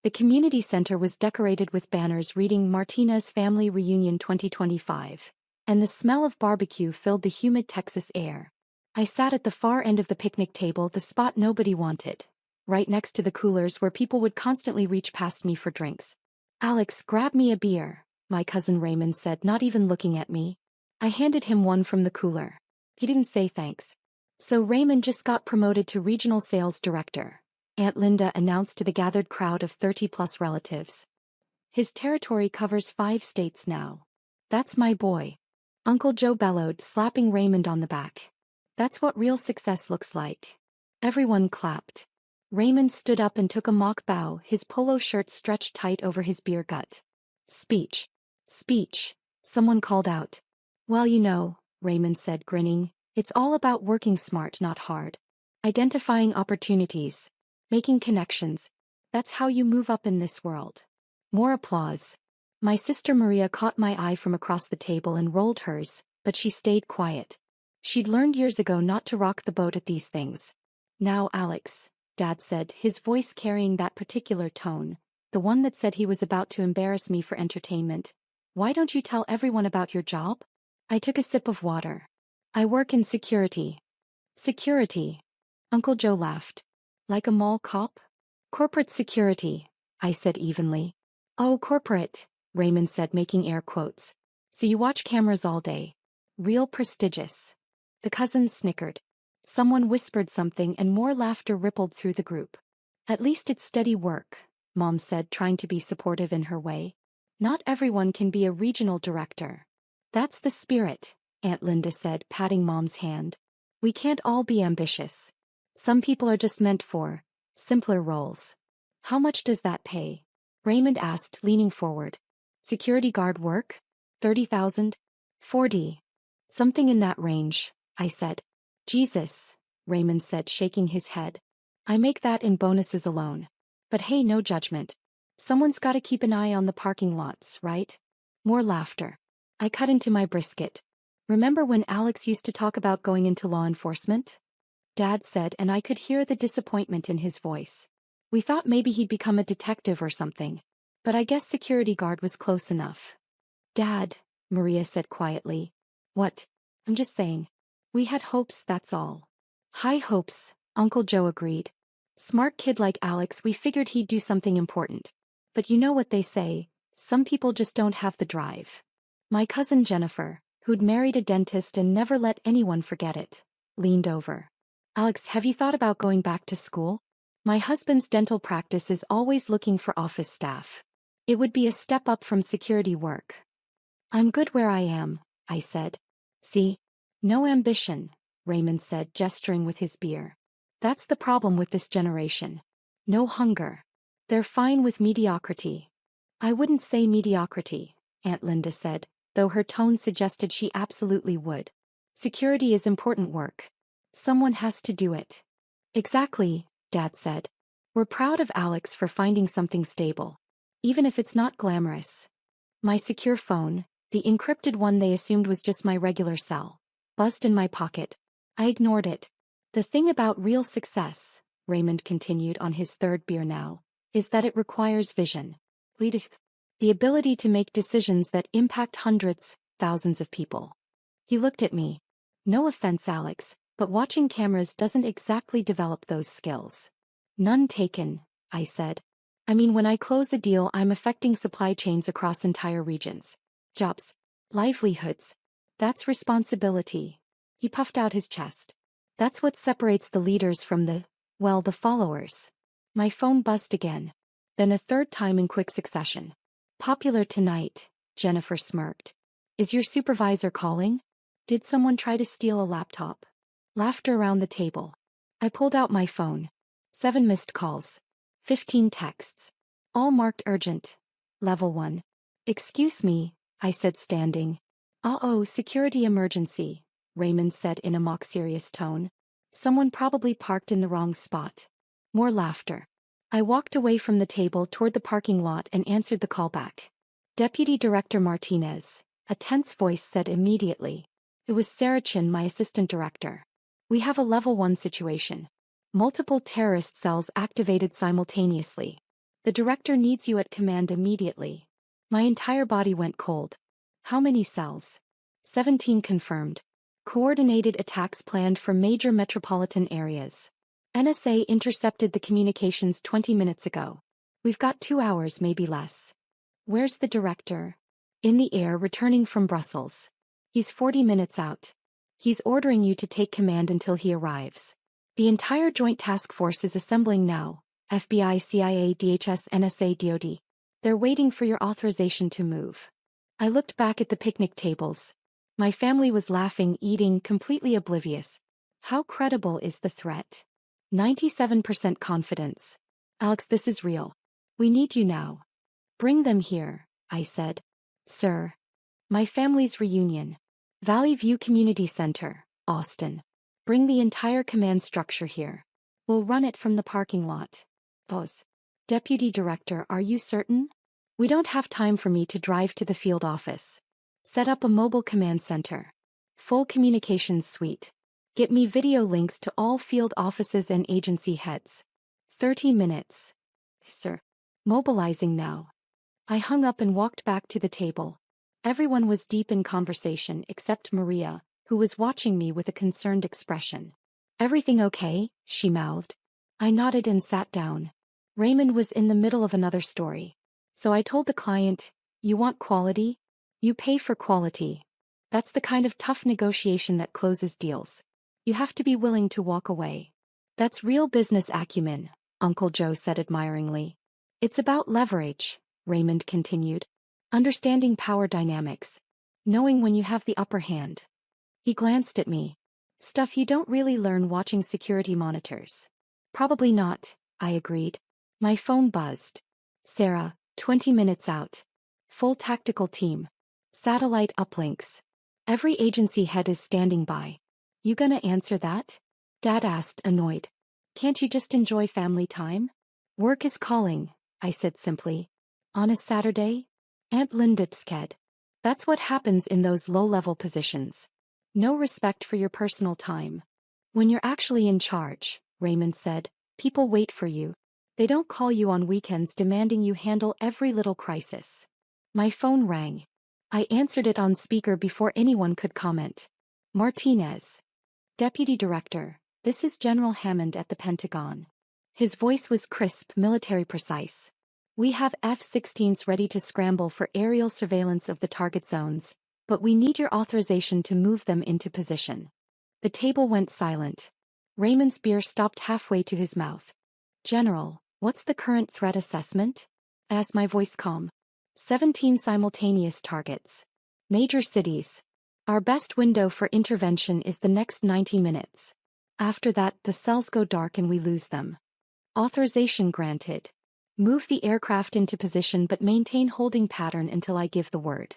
The community center was decorated with banners reading Martinez Family Reunion 2025, and the smell of barbecue filled the humid Texas air. I sat at the far end of the picnic table, the spot nobody wanted, right next to the coolers where people would constantly reach past me for drinks. "Alex, grab me a beer," my cousin Raymond said, not even looking at me. I handed him one from the cooler. He didn't say thanks. "So Raymond just got promoted to regional sales director," Aunt Linda announced to the gathered crowd of 30-plus relatives. "His territory covers 5 states now. That's my boy." Uncle Joe bellowed, slapping Raymond on the back. "That's what real success looks like." Everyone clapped. Raymond stood up and took a mock bow, his polo shirt stretched tight over his beer gut. "Speech. Speech," someone called out. "Well, you know," Raymond said, grinning, "it's all about working smart, not hard. Identifying opportunities. Making connections. That's how you move up in this world." More applause. My sister Maria caught my eye from across the table and rolled hers, but she stayed quiet. She'd learned years ago not to rock the boat at these things. "Now, Alex," Dad said, his voice carrying that particular tone, the one that said he was about to embarrass me for entertainment. "Why don't you tell everyone about your job?" I took a sip of water. "I work in security." "Security?" Uncle Joe laughed. "Like a mall cop?" "Corporate security," I said evenly. "Oh, corporate," Raymond said, making air quotes. "So you watch cameras all day. Real prestigious." The cousins snickered. Someone whispered something and more laughter rippled through the group. "At least it's steady work," Mom said, trying to be supportive in her way. "Not everyone can be a regional director." "That's the spirit," Aunt Linda said, patting Mom's hand. "We can't all be ambitious. Some people are just meant for simpler roles." "How much does that pay?" Raymond asked, leaning forward. "Security guard work? 30,000? 40? Something in that range," I said. "Jesus," Raymond said, shaking his head. "I make that in bonuses alone. But hey, no judgment. Someone's gotta keep an eye on the parking lots, right?" More laughter. I cut into my brisket. "Remember when Alex used to talk about going into law enforcement?" Dad said, and I could hear the disappointment in his voice. "We thought maybe he'd become a detective or something. But I guess security guard was close enough." "Dad," Maria said quietly. "What?" "I'm just saying. We had hopes, that's all." "High hopes," Uncle Joe agreed. "Smart kid like Alex, we figured he'd do something important. But you know what they say, some people just don't have the drive." My cousin Jennifer, who'd married a dentist and never let anyone forget it, leaned over. "Alex, have you thought about going back to school? My husband's dental practice is always looking for office staff. It would be a step up from security work." "I'm good where I am," I said. "See? No ambition," Raymond said, gesturing with his beer. "That's the problem with this generation. No hunger. They're fine with mediocrity." "I wouldn't say mediocrity," Aunt Linda said, though her tone suggested she absolutely would. "Security is important work. Someone has to do it." "Exactly," Dad said. "We're proud of Alex for finding something stable. Even if it's not glamorous." My secure phone, the encrypted one they assumed was just my regular cell, buzzed in my pocket. I ignored it. "The thing about real success," Raymond continued on his 3rd beer now, "is that it requires vision. Leadership. The ability to make decisions that impact hundreds, thousands of people." He looked at me. "No offense, Alex, but watching cameras doesn't exactly develop those skills." "None taken," I said. "I mean, when I close a deal, I'm affecting supply chains across entire regions. Jobs. Livelihoods. That's responsibility." He puffed out his chest. "That's what separates the leaders from the followers." My phone buzzed again. Then a 3rd time in quick succession. "Popular tonight," Jennifer smirked. "Is your supervisor calling? Did someone try to steal a laptop?" Laughter around the table. I pulled out my phone. 7 missed calls. 15 texts. All marked urgent. Level 1. "Excuse me," I said, standing. "Uh-oh, security emergency," Raymond said in a mock serious tone. "Someone probably parked in the wrong spot." More laughter. I walked away from the table toward the parking lot and answered the call back. "Deputy Director Martinez," a tense voice said immediately. It was Sarah Chin, my assistant director. "We have a level 1 situation. Multiple terrorist cells activated simultaneously. The director needs you at command immediately. My entire body went cold. How many cells? 17 confirmed. Coordinated attacks planned for major metropolitan areas. NSA intercepted the communications 20 minutes ago. We've got 2 hours, maybe less. Where's the director? In the air, returning from Brussels. He's 40 minutes out. He's ordering you to take command until he arrives. The entire Joint Task Force is assembling now. FBI, CIA, DHS, NSA, DoD. They're waiting for your authorization to move. I looked back at the picnic tables. My family was laughing, eating, completely oblivious. How credible is the threat? 97% confidence. Alex, this is real. We need you now. Bring them here, I said. Sir. My family's reunion. Valley View Community Center, Austin. Bring the entire command structure here. We'll run it from the parking lot. Pause. Deputy Director, are you certain? We don't have time for me to drive to the field office. Set up a mobile command center. Full communications suite. Get me video links to all field offices and agency heads. 30 minutes. Sir. Mobilizing now. I hung up and walked back to the table. Everyone was deep in conversation except Maria, who was watching me with a concerned expression. Everything okay? She mouthed. I nodded and sat down. Raymond was in the middle of another story. So I told the client, you want quality? You pay for quality. That's the kind of tough negotiation that closes deals. You have to be willing to walk away. That's real business acumen, Uncle Joe said admiringly. It's about leverage, Raymond continued. Understanding power dynamics. Knowing when you have the upper hand. He glanced at me. Stuff you don't really learn watching security monitors. Probably not, I agreed. My phone buzzed. Sarah, 20 minutes out. Full tactical team. Satellite uplinks. Every agency head is standing by. You gonna answer that? Dad asked, annoyed. Can't you just enjoy family time? Work is calling, I said simply. On a Saturday? Aunt Linda's kid. That's what happens in those low-level positions. No respect for your personal time. When you're actually in charge, Raymond said, people wait for you. They don't call you on weekends demanding you handle every little crisis. My phone rang. I answered it on speaker before anyone could comment. Martinez. Deputy Director, this is General Hammond at the Pentagon. His voice was crisp, military precise. We have F-16s ready to scramble for aerial surveillance of the target zones, but we need your authorization to move them into position. The table went silent. Raymond's beer stopped halfway to his mouth. General, what's the current threat assessment? Asked my voice calm. 17 simultaneous targets. Major cities. Our best window for intervention is the next 90 minutes. After that, the cells go dark and we lose them. Authorization granted. Move the aircraft into position but maintain holding pattern until I give the word.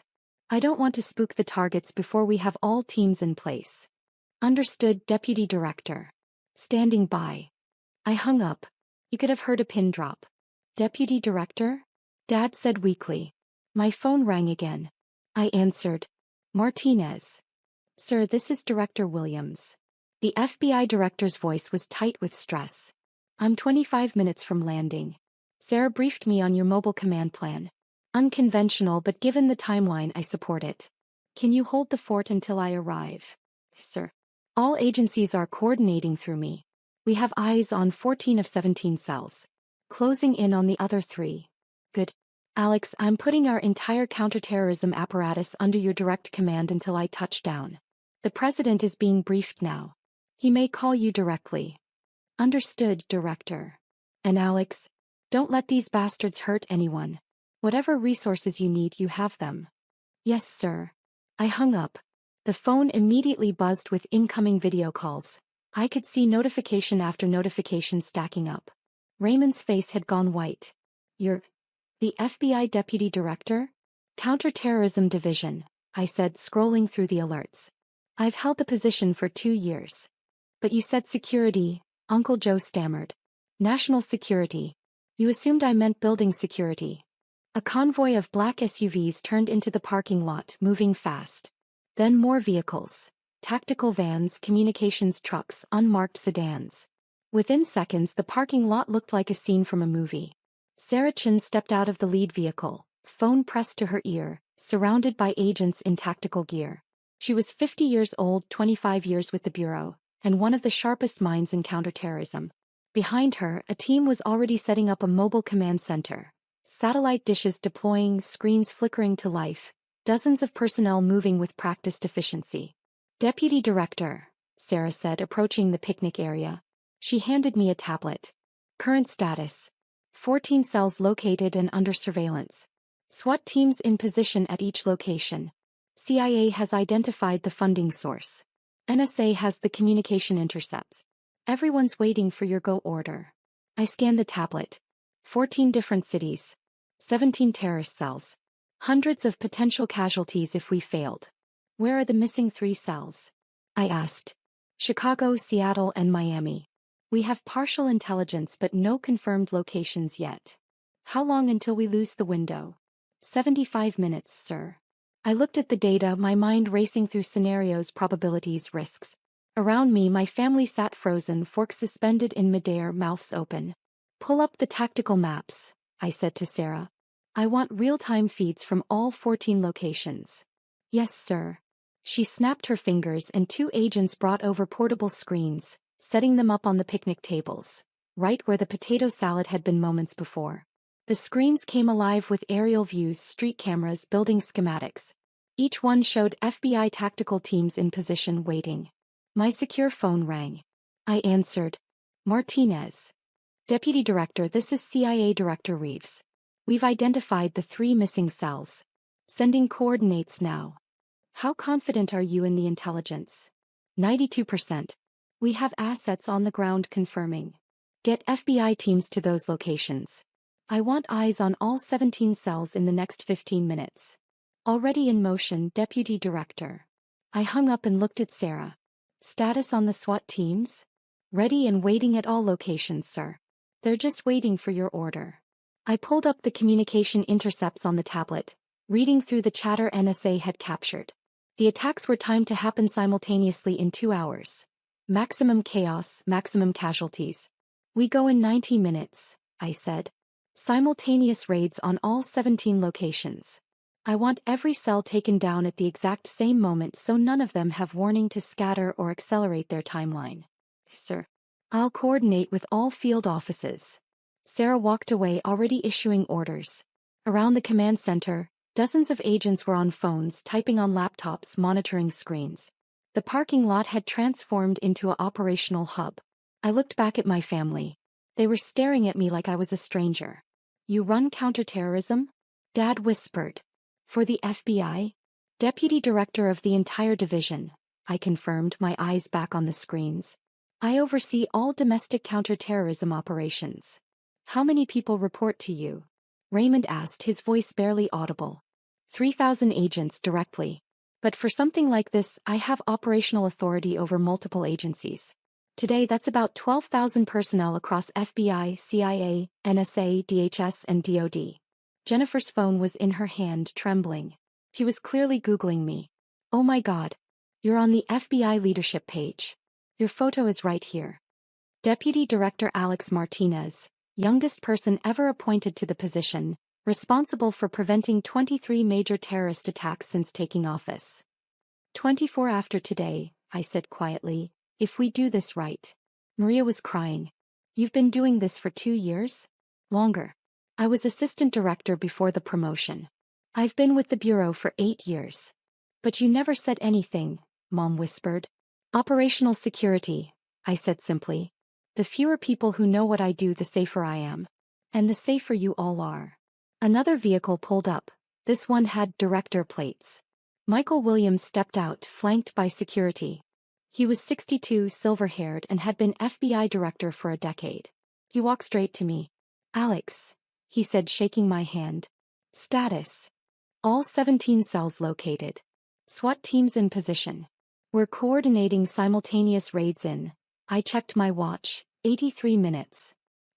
I don't want to spook the targets before we have all teams in place. Understood, Deputy Director. Standing by. I hung up. You could have heard a pin drop. Deputy Director? Dad said weakly. My phone rang again. I answered. Martinez. Sir, this is Director Williams. The FBI director's voice was tight with stress. I'm 25 minutes from landing. Sarah briefed me on your mobile command plan. Unconventional, but given the timeline, I support it. Can you hold the fort until I arrive? Sir. All agencies are coordinating through me. We have eyes on 14 of 17 cells. Closing in on the other 3. Good. Alex, I'm putting our entire counterterrorism apparatus under your direct command until I touch down. The president is being briefed now. He may call you directly. Understood, Director. And Alex, don't let these bastards hurt anyone. Whatever resources you need, you have them. Yes, sir. I hung up. The phone immediately buzzed with incoming video calls. I could see notification after notification stacking up. Raymond's face had gone white. You're the FBI Deputy Director? Counterterrorism Division, I said, scrolling through the alerts. I've held the position for 2 years. But you said security, Uncle Joe stammered. National security. You assumed I meant building security. A convoy of black SUVs turned into the parking lot, moving fast. Then more vehicles. Tactical vans, communications trucks, unmarked sedans. Within seconds, the parking lot looked like a scene from a movie. Sarah Chin stepped out of the lead vehicle, phone pressed to her ear, surrounded by agents in tactical gear. She was 50 years old, 25 years with the Bureau, and one of the sharpest minds in counterterrorism. Behind her, a team was already setting up a mobile command center. Satellite dishes deploying, screens flickering to life, dozens of personnel moving with practiced efficiency. Deputy Director, Sarah said, approaching the picnic area. She handed me a tablet. Current status. 14 cells located and under surveillance. SWAT teams in position at each location. CIA has identified the funding source. NSA has the communication intercepts. Everyone's waiting for your go order. I scanned the tablet. 14 different cities. 17 terrorist cells. Hundreds of potential casualties if we failed. Where are the missing 3 cells? I asked. Chicago, Seattle, and Miami. We have partial intelligence but no confirmed locations yet. How long until we lose the window? 75 minutes, sir. I looked at the data, my mind racing through scenarios, probabilities, risks. Around me, my family sat frozen, forks suspended in midair, mouths open. Pull up the tactical maps, I said to Sarah. I want real-time feeds from all 14 locations. Yes, sir. She snapped her fingers and 2 agents brought over portable screens, setting them up on the picnic tables, right where the potato salad had been moments before. The screens came alive with aerial views, street cameras, building schematics. Each one showed FBI tactical teams in position waiting. My secure phone rang. I answered. Martinez. Deputy Director, this is CIA Director Reeves. We've identified the 3 missing cells. Sending coordinates now. How confident are you in the intelligence? 92%. We have assets on the ground confirming. Get FBI teams to those locations. I want eyes on all 17 cells in the next 15 minutes. Already in motion, Deputy Director. I hung up and looked at Sarah. Status on the SWAT teams? Ready and waiting at all locations, sir. They're just waiting for your order. I pulled up the communication intercepts on the tablet, reading through the chatter NSA had captured. The attacks were timed to happen simultaneously in 2 hours. Maximum chaos, maximum casualties. We go in 90 minutes, I said. Simultaneous raids on all 17 locations. I want every cell taken down at the exact same moment so none of them have warning to scatter or accelerate their timeline. Sir. I'll coordinate with all field offices. Sarah walked away, already issuing orders. Around the command center, dozens of agents were on phones, typing on laptops, monitoring screens. The parking lot had transformed into an operational hub. I looked back at my family. They were staring at me like I was a stranger. You run counterterrorism? Dad whispered. For the FBI? Deputy Director of the entire division, I confirmed, my eyes back on the screens. I oversee all domestic counterterrorism operations. How many people report to you? Raymond asked, his voice barely audible. 3,000 agents directly. But for something like this, I have operational authority over multiple agencies. Today that's about 12,000 personnel across FBI, CIA, NSA, DHS, and DoD. Jennifer's phone was in her hand, trembling. She was clearly Googling me. Oh my God. You're on the FBI leadership page. Your photo is right here. Deputy Director Alex Martinez, youngest person ever appointed to the position, responsible for preventing 23 major terrorist attacks since taking office. 24 after today, I said quietly, if we do this right. Maria was crying. You've been doing this for 2 years? Longer. I was assistant director before the promotion. I've been with the Bureau for 8 years. But you never said anything, Mom whispered. Operational security, I said simply. The fewer people who know what I do, the safer I am. And the safer you all are. Another vehicle pulled up. This one had director plates. Michael Williams stepped out, flanked by security. He was 62, silver-haired, and had been FBI director for a decade. He walked straight to me. Alex, he said, shaking my hand. Status. All 17 cells located. SWAT teams in position. We're coordinating simultaneous raids in. I checked my watch. 83 minutes.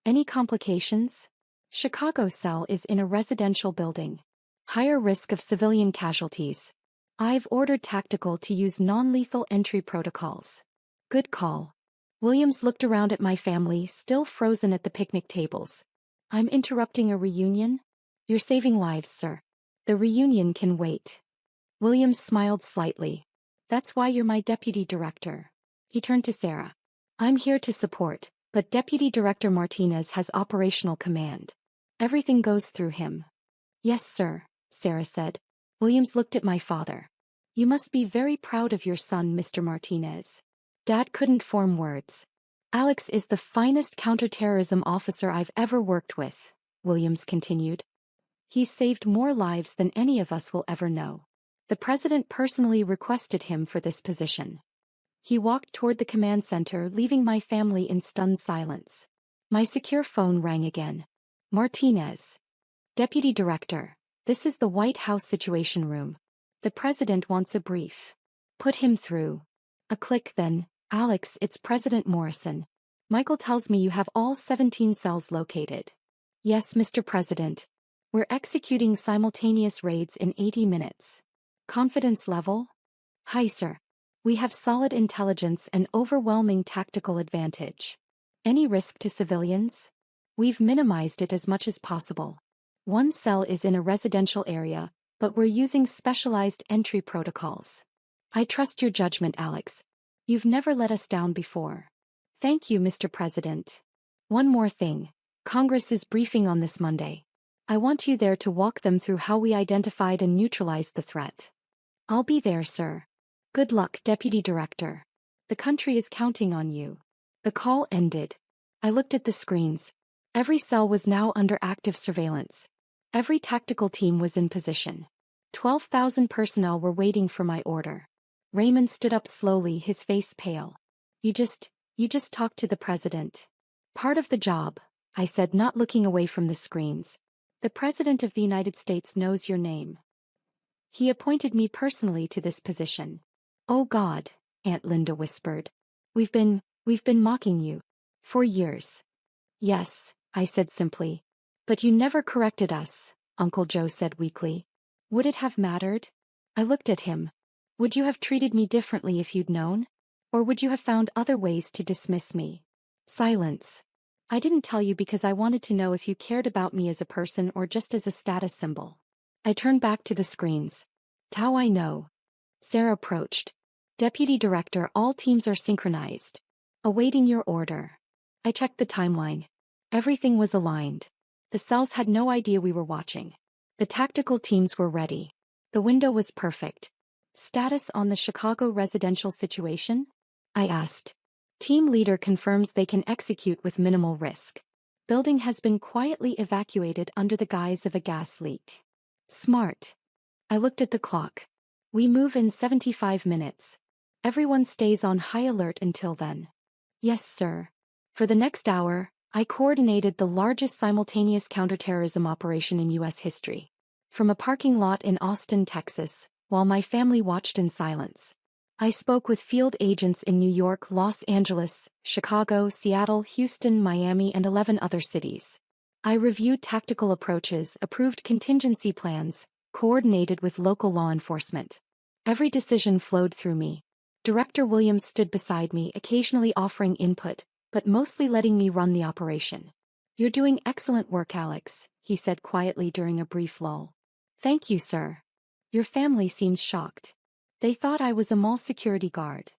Any complications? Chicago cell is in a residential building. Higher risk of civilian casualties. I've ordered tactical to use non-lethal entry protocols. Good call. Williams looked around at my family, still frozen at the picnic tables. I'm interrupting a reunion? You're saving lives, sir. The reunion can wait. Williams smiled slightly. That's why you're my deputy director. He turned to Sarah. I'm here to support, but Deputy Director Martinez has operational command. Everything goes through him. Yes, sir, Sarah said. Williams looked at my father. You must be very proud of your son, Mr. Martinez. Dad couldn't form words. Alex is the finest counterterrorism officer I've ever worked with, Williams continued. He's saved more lives than any of us will ever know. The president personally requested him for this position. He walked toward the command center, leaving my family in stunned silence. My secure phone rang again. Martinez. Deputy Director, this is the White House Situation Room. The president wants a brief. Put him through. A click then. Alex, it's President Morrison. Michael tells me you have all 17 cells located. Yes, Mr. President. We're executing simultaneous raids in 80 minutes. Confidence level? High, sir. We have solid intelligence and overwhelming tactical advantage. Any risk to civilians? We've minimized it as much as possible. One cell is in a residential area, but we're using specialized entry protocols. I trust your judgment, Alex. You've never let us down before. Thank you, Mr. President. One more thing. Congress is briefing on this Monday. I want you there to walk them through how we identified and neutralized the threat. I'll be there, sir. Good luck, Deputy Director. The country is counting on you. The call ended. I looked at the screens. Every cell was now under active surveillance. Every tactical team was in position. 12,000 personnel were waiting for my order. Raymond stood up slowly, his face pale. You just talked to the president. Part of the job, I said, not looking away from the screens. The President of the United States knows your name. He appointed me personally to this position. Oh God, Aunt Linda whispered. We've been mocking you. For years. Yes, I said simply. But you never corrected us, Uncle Joe said weakly. Would it have mattered? I looked at him. Would you have treated me differently if you'd known? Or would you have found other ways to dismiss me? Silence. I didn't tell you because I wanted to know if you cared about me as a person or just as a status symbol. I turned back to the screens. How I know. Sarah approached. Deputy Director, all teams are synchronized. Awaiting your order. I checked the timeline. Everything was aligned. The cells had no idea we were watching. The tactical teams were ready. The window was perfect. Status on the Chicago residential situation? I asked. Team leader confirms they can execute with minimal risk. Building has been quietly evacuated under the guise of a gas leak. Smart. I looked at the clock. We move in 75 minutes. Everyone stays on high alert until then. Yes, sir. For the next hour, I coordinated the largest simultaneous counterterrorism operation in U.S. history. From a parking lot in Austin, Texas, while my family watched in silence. I spoke with field agents in New York, Los Angeles, Chicago, Seattle, Houston, Miami, and 11 other cities. I reviewed tactical approaches, approved contingency plans, coordinated with local law enforcement. Every decision flowed through me. Director Williams stood beside me, occasionally offering input, but mostly letting me run the operation. You're doing excellent work, Alex, he said quietly during a brief lull. Thank you, sir. Your family seems shocked. They thought I was a mall security guard.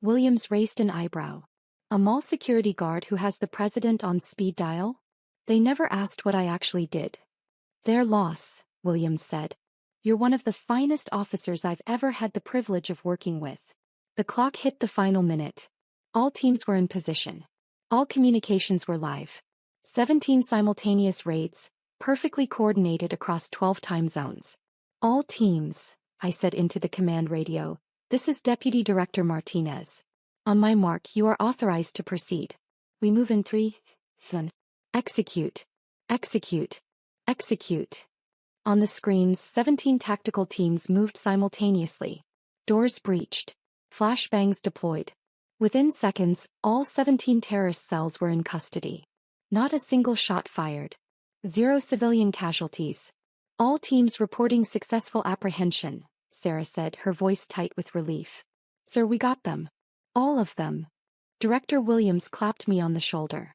Williams raised an eyebrow. A mall security guard who has the president on speed dial? They never asked what I actually did. Their loss, Williams said. You're one of the finest officers I've ever had the privilege of working with. The clock hit the final minute. All teams were in position. All communications were live. 17 simultaneous raids, perfectly coordinated across 12 time zones. All teams, I said into the command radio. This is Deputy Director Martinez. On my mark, you are authorized to proceed. We move in 3, 1. Execute. Execute. Execute. On the screens, 17 tactical teams moved simultaneously. Doors breached. Flashbangs deployed. Within seconds, all 17 terrorist cells were in custody. Not a single shot fired. 0 civilian casualties. All teams reporting successful apprehension, Sarah said, her voice tight with relief. Sir, we got them. All of them. Director Williams clapped me on the shoulder.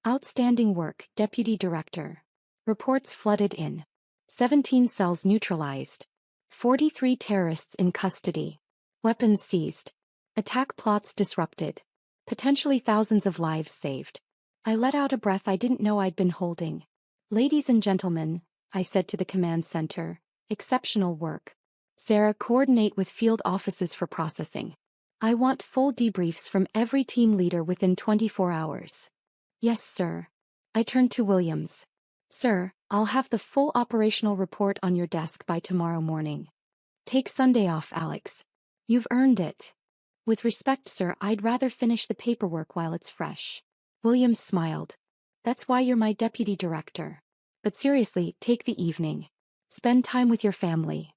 Outstanding work, Deputy Director. Reports flooded in. 17 cells neutralized. 43 terrorists in custody. Weapons seized. Attack plots disrupted. Potentially thousands of lives saved. I let out a breath I didn't know I'd been holding. Ladies and gentlemen, I said to the command center, exceptional work. Sarah, coordinate with field offices for processing. I want full debriefs from every team leader within 24 hours. Yes, sir. I turned to Williams. Sir, I'll have the full operational report on your desk by tomorrow morning. Take Sunday off, Alex. You've earned it. With respect, sir, I'd rather finish the paperwork while it's fresh. Williams smiled. That's why you're my deputy director. But seriously, take the evening. Spend time with your family.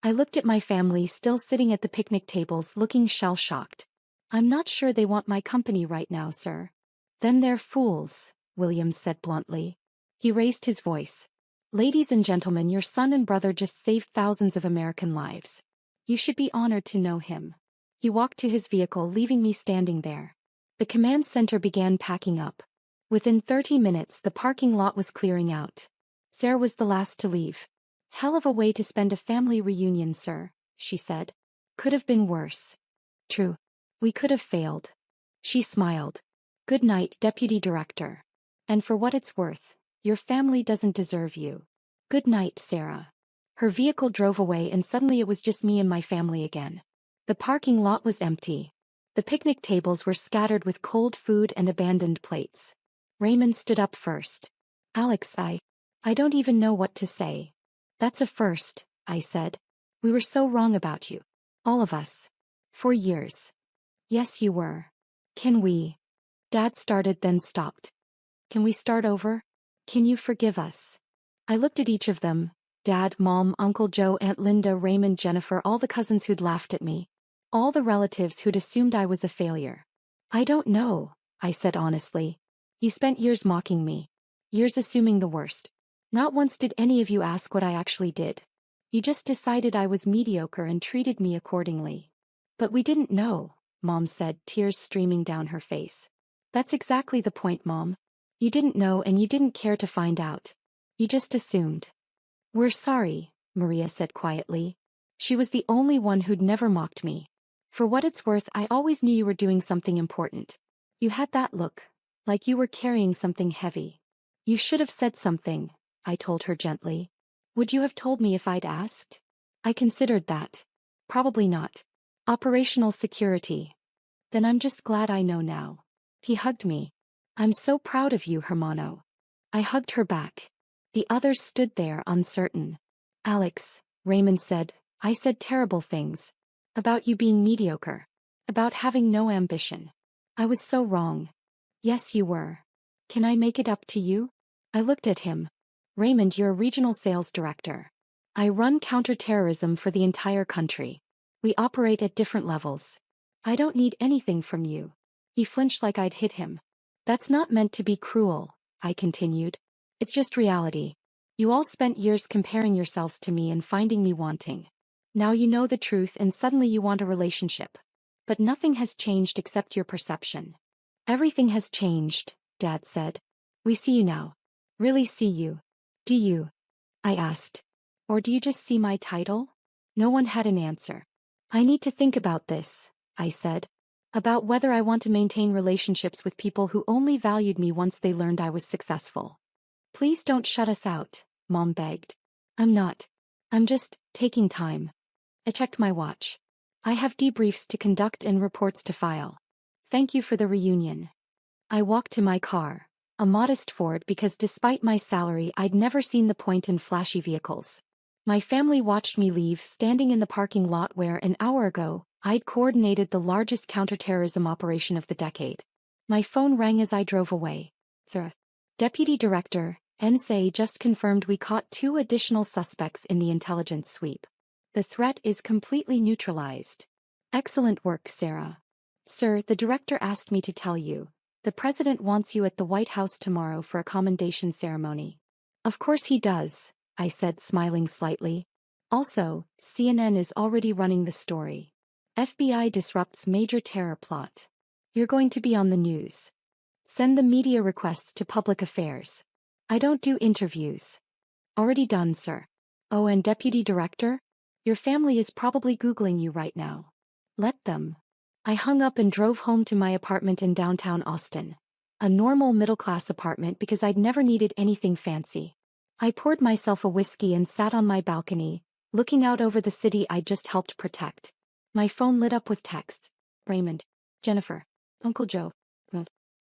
I looked at my family still sitting at the picnic tables looking shell-shocked. I'm not sure they want my company right now, sir. Then they're fools, Williams said bluntly. He raised his voice. Ladies and gentlemen, your son and brother just saved thousands of American lives. You should be honored to know him. He walked to his vehicle, leaving me standing there. The command center began packing up. Within 30 minutes, the parking lot was clearing out. Sarah was the last to leave. Hell of a way to spend a family reunion, sir, she said. Could have been worse. True. We could have failed. She smiled. Good night, Deputy Director. And for what it's worth, your family doesn't deserve you. Good night, Sarah. Her vehicle drove away and suddenly it was just me and my family again. The parking lot was empty. The picnic tables were scattered with cold food and abandoned plates. Raymond stood up first. Alex, I don't even know what to say. That's a first, I said. We were so wrong about you. All of us. For years. Yes, you were. Can we? Dad started then stopped. Can we start over? Can you forgive us? I looked at each of them. Dad, Mom, Uncle Joe, Aunt Linda, Raymond, Jennifer, all the cousins who'd laughed at me. All the relatives who'd assumed I was a failure. I don't know, I said honestly. You spent years mocking me. Years assuming the worst. Not once did any of you ask what I actually did. You just decided I was mediocre and treated me accordingly. But we didn't know, Mom said, tears streaming down her face. That's exactly the point, Mom. You didn't know and you didn't care to find out. You just assumed. We're sorry, Maria said quietly. She was the only one who'd never mocked me. For what it's worth, I always knew you were doing something important. You had that look, like you were carrying something heavy. You should have said something, I told her gently. Would you have told me if I'd asked? I considered that. Probably not. Operational security. Then I'm just glad I know now. He hugged me. I'm so proud of you, Hermano. I hugged her back. The others stood there uncertain. Alex, Raymond said, I said terrible things. About you being mediocre. About having no ambition. I was so wrong. Yes, you were. Can I make it up to you? I looked at him. Raymond, you're a regional sales director. I run counterterrorism for the entire country. We operate at different levels. I don't need anything from you. He flinched like I'd hit him. That's not meant to be cruel, I continued. It's just reality. You all spent years comparing yourselves to me and finding me wanting. Now you know the truth and suddenly you want a relationship. But nothing has changed except your perception. Everything has changed, Dad said. We see you now. Really see you. Do you? I asked. Or do you just see my title? No one had an answer. I need to think about this, I said. About whether I want to maintain relationships with people who only valued me once they learned I was successful. Please don't shut us out, Mom begged. I'm not. I'm just taking time. I checked my watch. I have debriefs to conduct and reports to file. Thank you for the reunion. I walked to my car, a modest Ford because despite my salary I'd never seen the point in flashy vehicles. My family watched me leave, standing in the parking lot where an hour ago, I'd coordinated the largest counterterrorism operation of the decade. My phone rang as I drove away. The Deputy Director, NSA just confirmed we caught 2 additional suspects in the intelligence sweep. The threat is completely neutralized. Excellent work, Sarah. Sir, the director asked me to tell you. The president wants you at the White House tomorrow for a commendation ceremony. Of course he does, I said, smiling slightly. Also, CNN is already running the story. FBI disrupts major terror plot. You're going to be on the news. Send the media requests to public affairs. I don't do interviews. Already done, sir. Oh, and Deputy Director? Your family is probably Googling you right now. Let them. I hung up and drove home to my apartment in downtown Austin. A normal middle-class apartment because I'd never needed anything fancy. I poured myself a whiskey and sat on my balcony, looking out over the city I'd just helped protect. My phone lit up with texts. Raymond, Jennifer, Uncle Joe,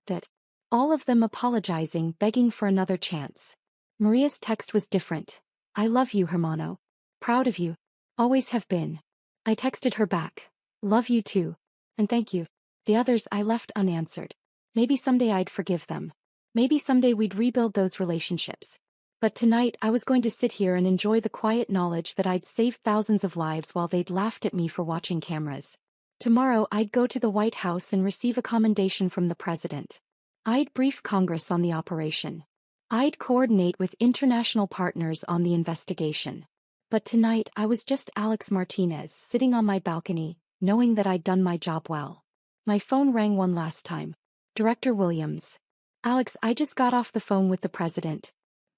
Dad. All of them apologizing, begging for another chance. Maria's text was different. I love you, Hermano. Proud of you. Always have been. I texted her back. Love you too. And thank you. The others I left unanswered. Maybe someday I'd forgive them. Maybe someday we'd rebuild those relationships. But tonight I was going to sit here and enjoy the quiet knowledge that I'd saved thousands of lives while they'd laughed at me for watching cameras. Tomorrow I'd go to the White House and receive a commendation from the president. I'd brief Congress on the operation. I'd coordinate with international partners on the investigation. But tonight I was just Alex Martinez sitting on my balcony, knowing that I'd done my job well. My phone rang one last time. Director Williams. Alex, I just got off the phone with the president.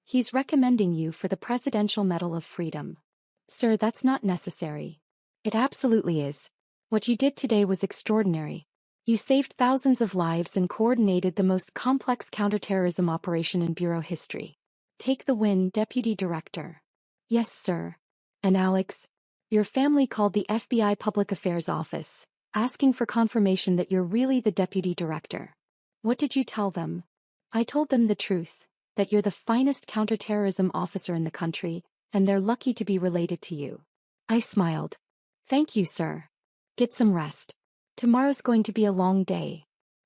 He's recommending you for the Presidential Medal of Freedom. Sir, that's not necessary. It absolutely is. What you did today was extraordinary. You saved thousands of lives and coordinated the most complex counterterrorism operation in Bureau history. Take the win, Deputy Director. Yes, sir. And Alex, your family called the FBI Public Affairs Office, asking for confirmation that you're really the Deputy Director. What did you tell them? I told them the truth, that you're the finest counterterrorism officer in the country, and they're lucky to be related to you. I smiled. Thank you, sir. Get some rest. Tomorrow's going to be a long day.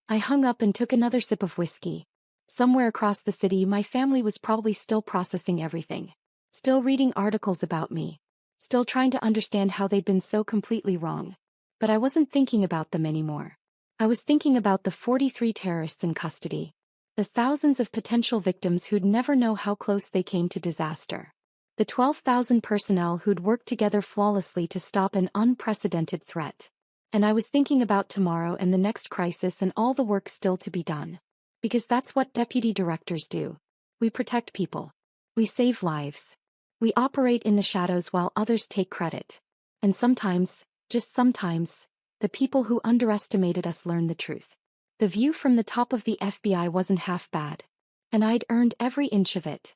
I hung up and took another sip of whiskey. Somewhere across the city my family was probably still processing everything. Still reading articles about me. Still trying to understand how they'd been so completely wrong. But I wasn't thinking about them anymore. I was thinking about the 43 terrorists in custody. The thousands of potential victims who'd never know how close they came to disaster. The 12,000 personnel who'd worked together flawlessly to stop an unprecedented threat. And I was thinking about tomorrow and the next crisis and all the work still to be done. Because that's what deputy directors do. We protect people. We save lives. We operate in the shadows while others take credit. And sometimes, just sometimes, the people who underestimated us learn the truth. The view from the top of the FBI wasn't half bad. And I'd earned every inch of it.